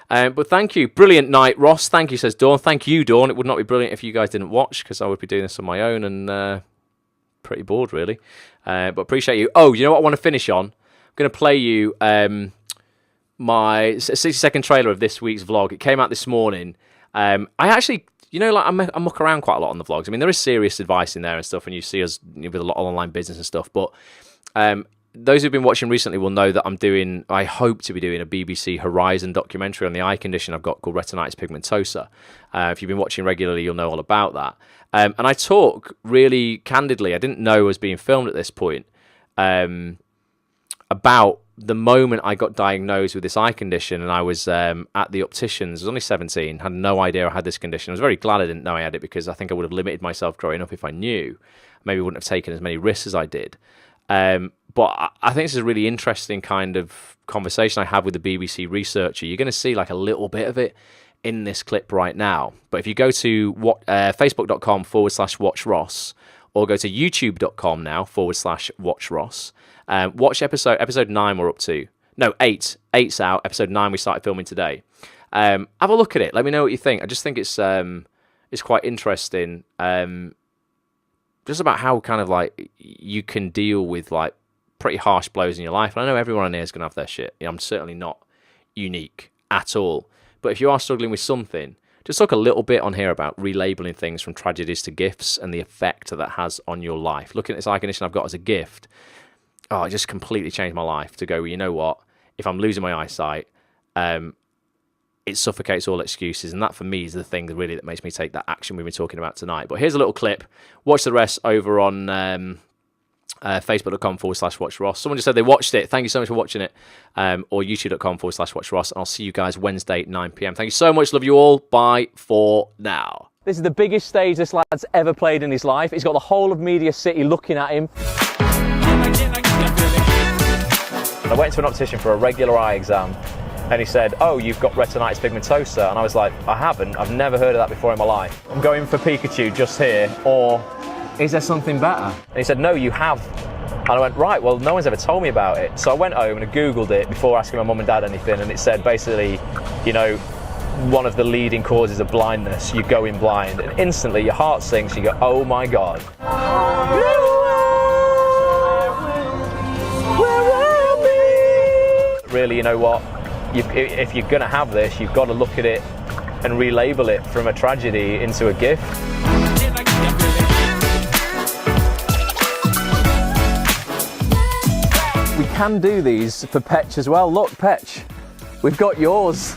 But thank you. Brilliant night, Ross. Thank you, says Dawn. Thank you, Dawn. It would not be brilliant if you guys didn't watch, because I would be doing this on my own and pretty bored, really. But appreciate you. Oh, you know what I want to finish on? I'm going to play you my 60-second trailer of this week's vlog. It came out this morning. I actually... You know, like I muck around quite a lot on the vlogs. I mean, there is serious advice in there and stuff, and you see us with a lot of online business and stuff. But those who've been watching recently will know that I hope to be doing a BBC Horizon documentary on the eye condition I've got called retinitis pigmentosa. If you've been watching regularly, you'll know all about that. And I talk really candidly, I didn't know it was being filmed at this point, about the moment I got diagnosed with this eye condition, and I was at the opticians. I was only 17, had no idea I had this condition. I was very glad I didn't know I had it, because I think I would have limited myself growing up if I knew. Maybe wouldn't have taken as many risks as I did. But I think this is a really interesting kind of conversation I had with the BBC researcher. You're going to see like a little bit of it in this clip right now. But if you go to facebook.com/watchross, or go to youtube.com now /watchross, watch episode 9 we're up to. No, 8. 8's out. Episode 9 we started filming today. Have a look at it. Let me know what you think. I just think it's quite interesting. Just about how kind of like you can deal with like pretty harsh blows in your life. And I know everyone on here is going to have their shit. I'm certainly not unique at all. But if you are struggling with something, just talk a little bit on here about relabeling things from tragedies to gifts and the effect that has on your life. Looking at this eye condition I've got as a gift, it just completely changed my life to go, well, you know what? If I'm losing my eyesight, it suffocates all excuses. And that, for me, is the thing that really makes me take that action we've been talking about tonight. But here's a little clip. Watch the rest over on facebook.com/watchross. Someone just said they watched it. Thank you so much for watching it. Or youtube.com/watchross. And I'll see you guys Wednesday, 9 p.m. Thank you so much. Love you all. Bye for now. This is the biggest stage this lad's ever played in his life. He's got the whole of Media City looking at him. I went to an optician for a regular eye exam, and he said, oh, you've got retinitis pigmentosa. And I was like, I haven't. I've never heard of that before in my life. I'm going for Pikachu just here, or is there something better? And he said, no, you have. And I went, right, well, no one's ever told me about it. So I went home and I Googled it before asking my mum and dad anything, and it said basically, you know, one of the leading causes of blindness, you go in blind, and instantly your heart sinks, you go, oh my God. Really, you know what? if you're going to have this, you've got to look at it and relabel it from a tragedy into a gift. We can do these for Petch as well. Look, Petch, we've got yours.